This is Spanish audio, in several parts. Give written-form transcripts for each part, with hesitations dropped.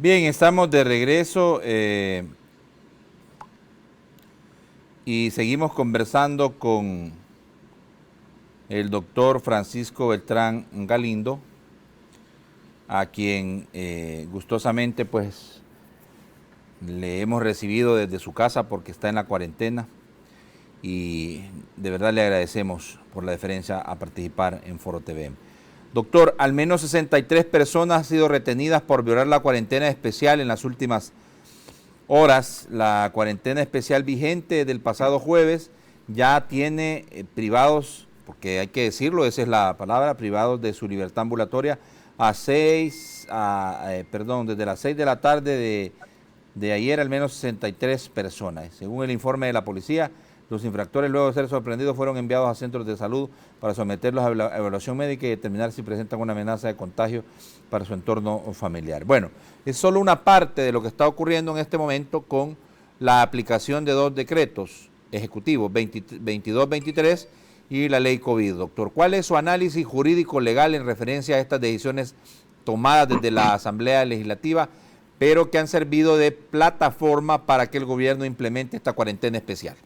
Bien, estamos de regreso y seguimos conversando con el doctor Francisco Beltrán Galindo, a quien gustosamente pues le hemos recibido desde su casa porque está en la cuarentena y de verdad le agradecemos por la deferencia a participar en Foro TV. Doctor, al menos 63 personas han sido retenidas por violar la cuarentena especial en las últimas horas. La cuarentena especial vigente del pasado jueves ya tiene privados, porque hay que decirlo, esa es la palabra, privados de su libertad ambulatoria desde las 6 de la tarde de ayer al menos 63 personas. Según el informe de la policía, los infractores, luego de ser sorprendidos, fueron enviados a centros de salud para someterlos a la evaluación médica y determinar si presentan una amenaza de contagio para su entorno familiar. Bueno, es solo una parte de lo que está ocurriendo en este momento con la aplicación de dos decretos ejecutivos, 22-23 y la ley COVID. Doctor, ¿cuál es su análisis jurídico legal en referencia a estas decisiones tomadas desde la Asamblea Legislativa, pero que han servido de plataforma para que el gobierno implemente esta cuarentena especial?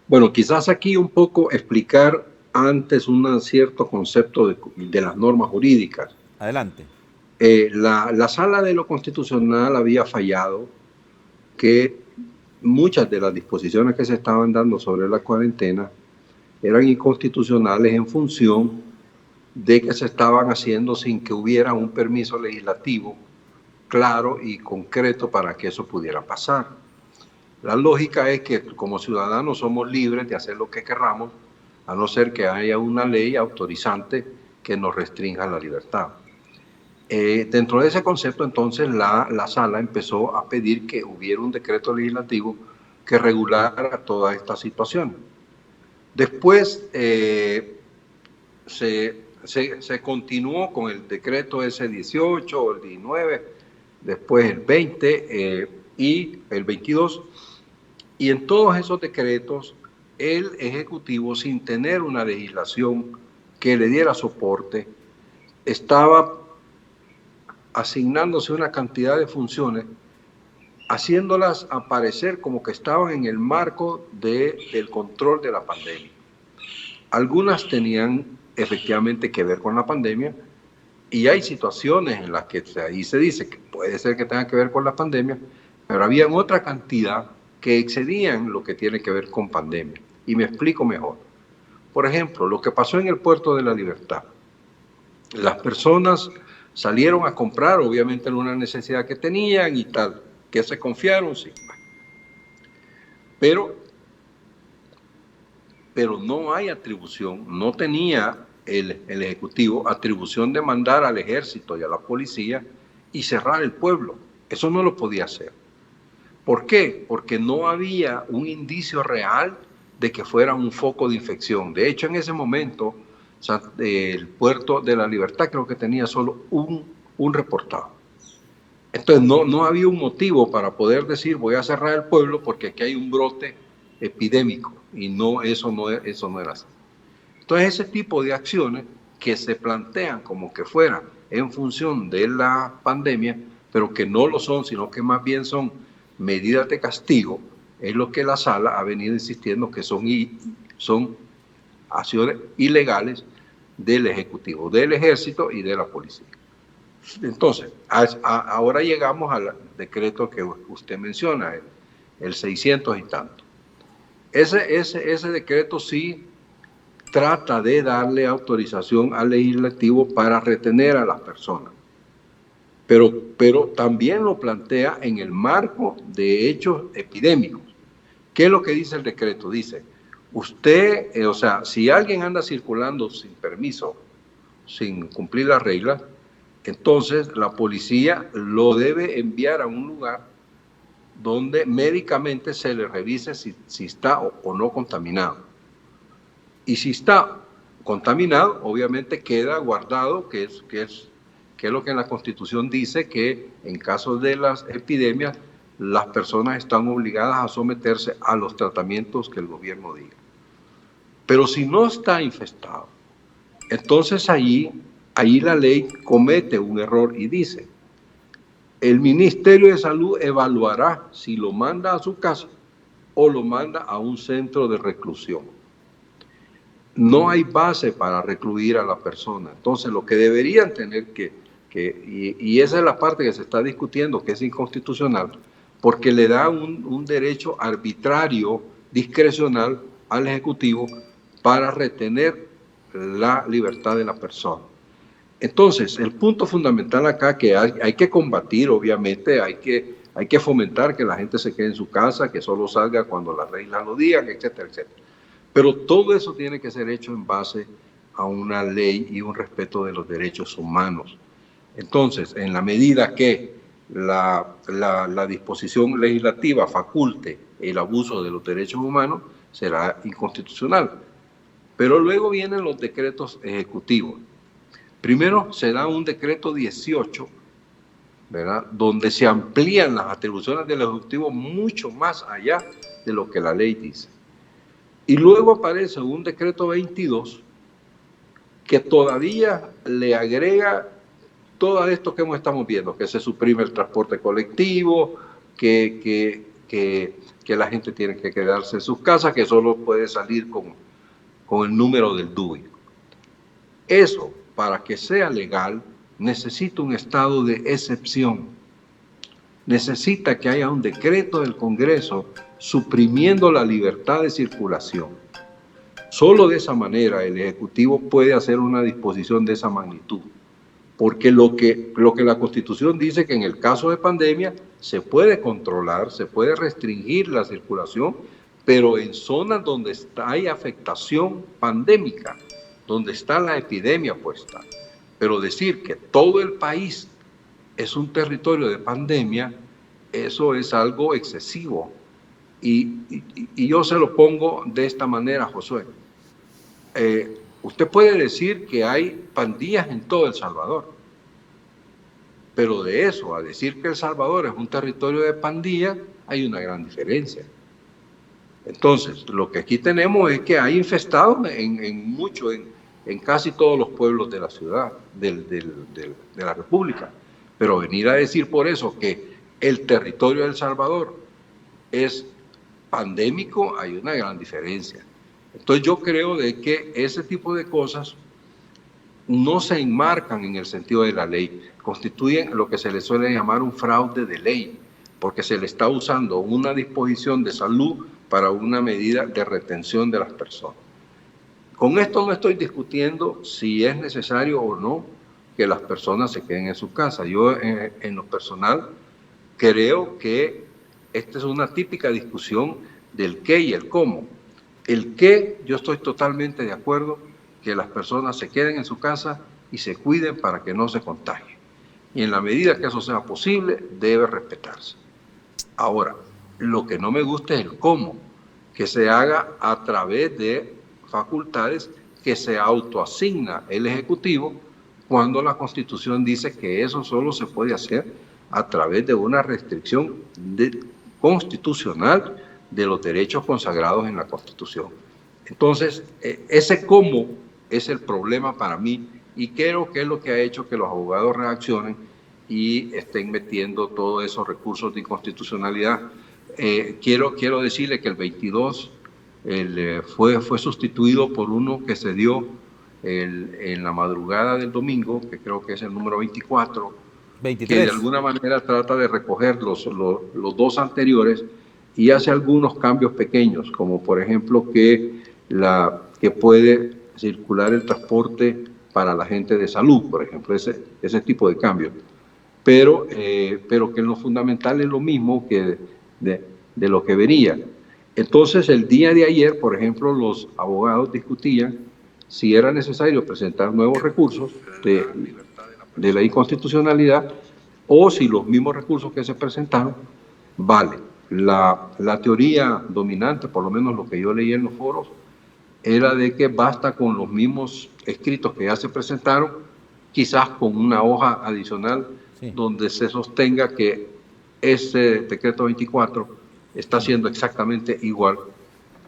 Bueno, quizás aquí un poco explicar antes un cierto concepto de las normas jurídicas. Adelante. La Sala de lo Constitucional había fallado que muchas de las disposiciones que se estaban dando sobre la cuarentena eran inconstitucionales en función de que se estaban haciendo sin que hubiera un permiso legislativo claro y concreto para que eso pudiera pasar. La lógica es que como ciudadanos somos libres de hacer lo que querramos, a no ser que haya una ley autorizante que nos restrinja la libertad. Dentro de ese concepto, entonces, la sala empezó a pedir que hubiera un decreto legislativo que regulara toda esta situación. Después se continuó con el decreto ese 18, el 19, después el 20 y el 22. Y en todos esos decretos, el Ejecutivo, sin tener una legislación que le diera soporte, estaba asignándose una cantidad de funciones, haciéndolas aparecer como que estaban en el marco del control de la pandemia. Algunas tenían efectivamente que ver con la pandemia y hay situaciones en las que ahí se dice que puede ser que tenga que ver con la pandemia, pero había otra cantidad que excedían lo que tiene que ver con pandemia. Y me explico mejor. Por ejemplo, lo que pasó en el Puerto de la Libertad. Las personas salieron a comprar, obviamente en una necesidad que tenían y tal, que se confiaron, sí. Pero no hay atribución, no tenía el Ejecutivo atribución de mandar al ejército y a la policía y cerrar el pueblo. Eso no lo podía hacer. ¿Por qué? Porque no había un indicio real de que fuera un foco de infección. De hecho, en ese momento, el Puerto de la Libertad creo que tenía solo un reportado. Entonces, no había un motivo para poder decir voy a cerrar el pueblo porque aquí hay un brote epidémico y eso no era así. Entonces, ese tipo de acciones que se plantean como que fueran en función de la pandemia, pero que no lo son, sino que más bien son medidas de castigo, es lo que la sala ha venido insistiendo que son acciones ilegales del Ejecutivo, del Ejército y de la Policía. Entonces, ahora llegamos al decreto que usted menciona, el 600 y tanto. Ese decreto sí trata de darle autorización al legislativo para retener a las personas. Pero también lo plantea en el marco de hechos epidémicos. ¿Qué es lo que dice el decreto? Dice, usted, si alguien anda circulando sin permiso, sin cumplir las reglas, entonces la policía lo debe enviar a un lugar donde médicamente se le revise si está o no contaminado. Y si está contaminado, obviamente queda guardado, que es lo que en la Constitución dice, que en caso de las epidemias, las personas están obligadas a someterse a los tratamientos que el gobierno diga. Pero si no está infestado, entonces ahí la ley comete un error y dice, el Ministerio de Salud evaluará si lo manda a su casa o lo manda a un centro de reclusión. No hay base para recluir a la persona. Entonces, lo que deberían tener y esa es la parte que se está discutiendo, que es inconstitucional, porque le da un derecho arbitrario, discrecional al Ejecutivo para retener la libertad de la persona. Entonces, el punto fundamental acá que hay que combatir, obviamente, hay que fomentar que la gente se quede en su casa, que solo salga cuando las reglas lo digan, etcétera, etcétera. Pero todo eso tiene que ser hecho en base a una ley y un respeto de los derechos humanos. Entonces, en la medida que la disposición legislativa faculte el abuso de los derechos humanos, será inconstitucional. Pero luego vienen los decretos ejecutivos. Primero se da un decreto 18, ¿verdad?, donde se amplían las atribuciones del Ejecutivo mucho más allá de lo que la ley dice. Y luego aparece un decreto 22 que todavía le agrega todo esto que estamos viendo, que se suprime el transporte colectivo, que la gente tiene que quedarse en sus casas, que solo puede salir con el número del DUI. Eso, para que sea legal, necesita un estado de excepción. Necesita que haya un decreto del Congreso suprimiendo la libertad de circulación. Solo de esa manera el Ejecutivo puede hacer una disposición de esa magnitud, porque lo que la Constitución dice que en el caso de pandemia se puede controlar, se puede restringir la circulación, pero en zonas donde hay afectación pandémica, donde está la epidemia puesta. Pero decir que todo el país es un territorio de pandemia, eso es algo excesivo. Y yo se lo pongo de esta manera, Josué. Usted puede decir que hay pandillas en todo El Salvador, pero de eso a decir que El Salvador es un territorio de pandillas, hay una gran diferencia. Entonces, lo que aquí tenemos es que hay infestados en casi todos los pueblos de la ciudad, de la República. Pero venir a decir por eso que el territorio de El Salvador es pandémico, hay una gran diferencia. Entonces yo creo de que ese tipo de cosas no se enmarcan en el sentido de la ley, constituyen lo que se le suele llamar un fraude de ley, porque se le está usando una disposición de salud para una medida de retención de las personas. Con esto no estoy discutiendo si es necesario o no que las personas se queden en su casa. Yo en lo personal creo que esta es una típica discusión del qué y el cómo. El qué, yo estoy totalmente de acuerdo que las personas se queden en su casa y se cuiden para que no se contagien. Y en la medida que eso sea posible, debe respetarse. Ahora, lo que no me gusta es el cómo, que se haga a través de facultades que se autoasigna el Ejecutivo cuando la Constitución dice que eso solo se puede hacer a través de una restricción constitucional de los derechos consagrados en la Constitución. Entonces, ese cómo es el problema para mí y creo que es lo que ha hecho que los abogados reaccionen y estén metiendo todos esos recursos de inconstitucionalidad. Quiero decirle que el 22 fue sustituido por uno que se dio en la madrugada del domingo, que creo que es el número 24, 23. Que de alguna manera trata de recoger los dos anteriores y hace algunos cambios pequeños, como por ejemplo que puede circular el transporte para la gente de salud, por ejemplo, ese tipo de cambios. Pero que en lo fundamental es lo mismo que de lo que venía. Entonces, el día de ayer, por ejemplo, los abogados discutían si era necesario presentar nuevos recursos de la inconstitucionalidad o si los mismos recursos que se presentaron valen. La teoría dominante, por lo menos lo que yo leí en los foros, era de que basta con los mismos escritos que ya se presentaron, quizás con una hoja adicional donde se sostenga que ese decreto 24 está siendo exactamente igual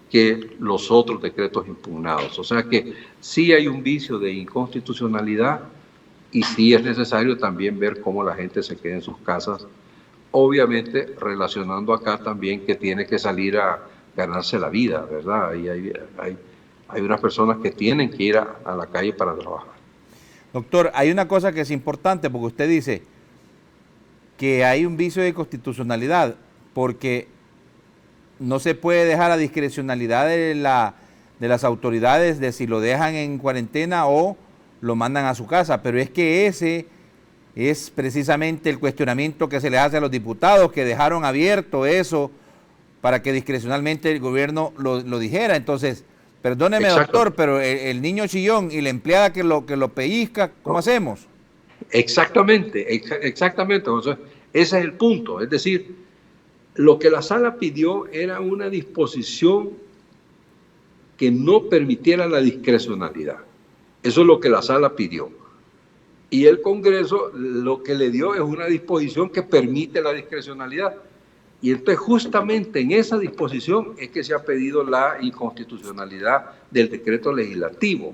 que los otros decretos impugnados. O sea que sí hay un vicio de inconstitucionalidad, y sí es necesario también ver cómo la gente se queda en sus casas, obviamente relacionando acá también que tiene que salir a ganarse la vida, ¿verdad? Y hay unas personas que tienen que ir a la calle para trabajar. Doctor, hay una cosa que es importante porque usted dice que hay un vicio de constitucionalidad porque no se puede dejar a discrecionalidad de las autoridades de si lo dejan en cuarentena o lo mandan a su casa, pero es que ese es precisamente el cuestionamiento que se le hace a los diputados que dejaron abierto eso para que discrecionalmente el gobierno lo dijera. Entonces, perdóneme doctor, pero el niño chillón y la empleada que lo pellizca, ¿cómo hacemos? Exactamente. Entonces, ese es el punto. Es decir, lo que la sala pidió era una disposición que no permitiera la discrecionalidad. Eso es lo que la sala pidió. Y el Congreso lo que le dio es una disposición que permite la discrecionalidad. Y entonces justamente en esa disposición es que se ha pedido la inconstitucionalidad del decreto legislativo.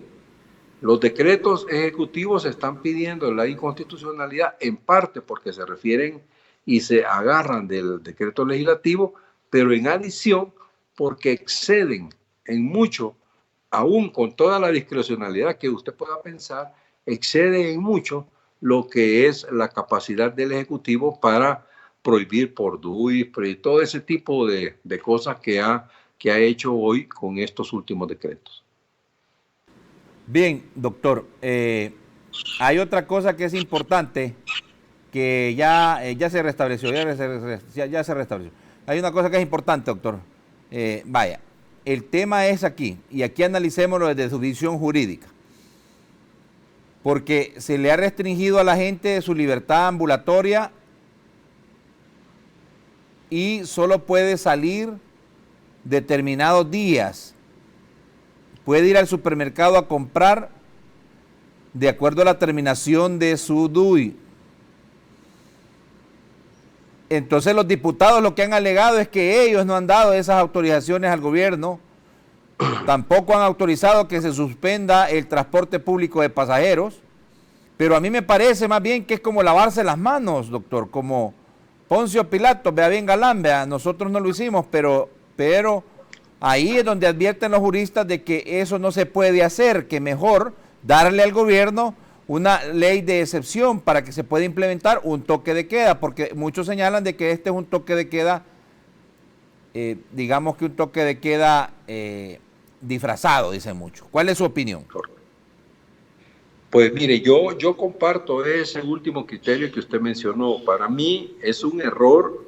Los decretos ejecutivos están pidiendo la inconstitucionalidad en parte porque se refieren y se agarran del decreto legislativo, pero en adición porque exceden en mucho, aún con toda la discrecionalidad que usted pueda pensar, excede en mucho lo que es la capacidad del Ejecutivo para prohibir por DUI, todo ese tipo de cosas que ha hecho hoy con estos últimos decretos. Bien, doctor, hay otra cosa que es importante que ya se restableció, ya se restableció. Hay una cosa que es importante, doctor. Vaya, el tema es aquí, y aquí analicémoslo desde su visión jurídica, porque se le ha restringido a la gente su libertad ambulatoria y solo puede salir determinados días. Puede ir al supermercado a comprar de acuerdo a la terminación de su DUI. Entonces los diputados lo que han alegado es que ellos no han dado esas autorizaciones al gobierno, tampoco han autorizado que se suspenda el transporte público de pasajeros, pero a mí me parece más bien que es como lavarse las manos, doctor, como Poncio Pilato, vea bien galán, vea, nosotros no lo hicimos, pero ahí es donde advierten los juristas de que eso no se puede hacer, que mejor darle al gobierno una ley de excepción para que se pueda implementar un toque de queda, porque muchos señalan de que este es un toque de queda, digamos que un toque de queda disfrazado, dicen muchos. ¿Cuál es su opinión? Pues mire, yo comparto ese último criterio que usted mencionó. Para mí es un error.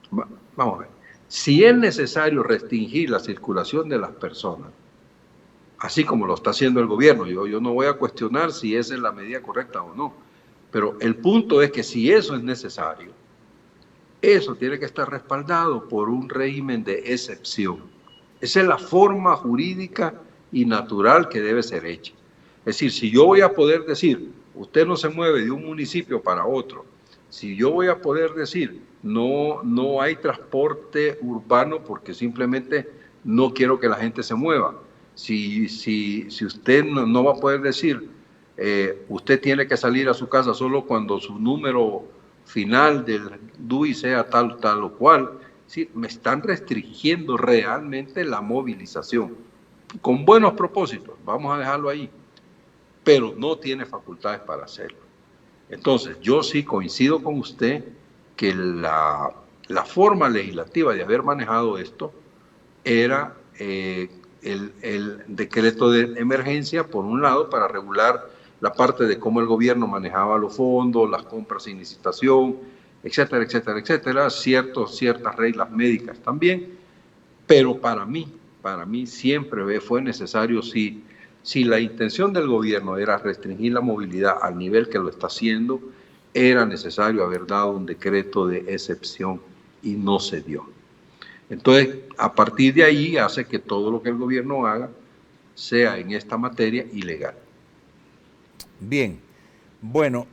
Vamos a ver. Si es necesario restringir la circulación de las personas, así como lo está haciendo el gobierno, yo no voy a cuestionar si esa es la medida correcta o no, pero el punto es que si eso es necesario, eso tiene que estar respaldado por un régimen de excepción. Esa es la forma jurídica y natural que debe ser hecha. Es decir, si yo voy a poder decir, usted no se mueve de un municipio para otro, si yo voy a poder decir, no hay transporte urbano porque simplemente no quiero que la gente se mueva, si usted no va a poder decir, usted tiene que salir a su casa solo cuando su número final del DUI sea tal o cual, ¿sí? Me están restringiendo realmente la movilización, con buenos propósitos, vamos a dejarlo ahí, pero no tiene facultades para hacerlo. Entonces, yo sí coincido con usted que la forma legislativa de haber manejado esto era el decreto de emergencia, por un lado, para regular la parte de cómo el gobierno manejaba los fondos, las compras sin licitación, etcétera, etcétera, etcétera, ciertas reglas médicas también, pero para mí siempre fue necesario, si la intención del gobierno era restringir la movilidad al nivel que lo está haciendo, era necesario haber dado un decreto de excepción y no se dio. Entonces, a partir de ahí hace que todo lo que el gobierno haga sea en esta materia ilegal. Bien, bueno,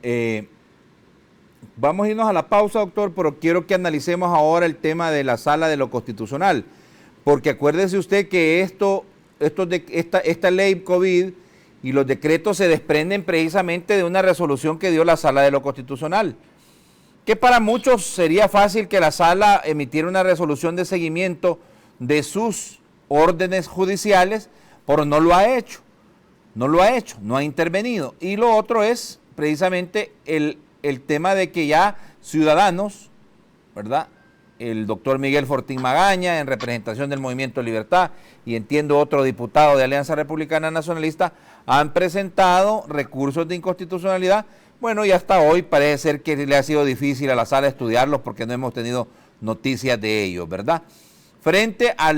vamos a irnos a la pausa, doctor, pero quiero que analicemos ahora el tema de la sala de lo constitucional, porque acuérdese usted que esta ley COVID y los decretos se desprenden precisamente de una resolución que dio la Sala de lo Constitucional, que para muchos sería fácil que la Sala emitiera una resolución de seguimiento de sus órdenes judiciales, pero no lo ha hecho, no ha intervenido. Y lo otro es precisamente el tema de que ya ciudadanos, ¿verdad?, el doctor Miguel Fortín Magaña, en representación del Movimiento Libertad, y entiendo otro diputado de Alianza Republicana Nacionalista, han presentado recursos de inconstitucionalidad. Bueno, y hasta hoy parece ser que le ha sido difícil a la Sala estudiarlos porque no hemos tenido noticias de ellos, ¿verdad? Frente a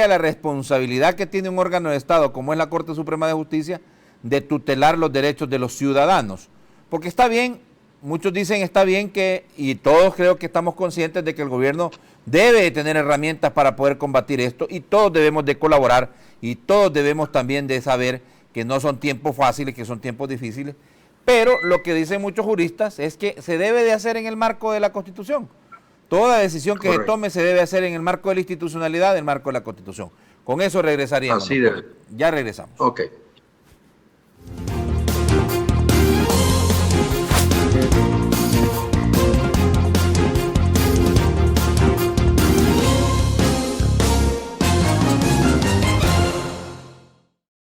la responsabilidad que tiene un órgano de Estado como es la Corte Suprema de Justicia de tutelar los derechos de los ciudadanos. Porque está bien, muchos dicen está bien que, y todos creo que estamos conscientes de que el gobierno debe de tener herramientas para poder combatir esto, y todos debemos de colaborar, y todos debemos también de saber que no son tiempos fáciles, que son tiempos difíciles, pero lo que dicen muchos juristas es que se debe de hacer en el marco de la Constitución. Toda decisión que se tome se debe hacer en el marco de la institucionalidad, en el marco de la Constitución. Con eso regresaríamos. Así debe. Ya regresamos. Ok.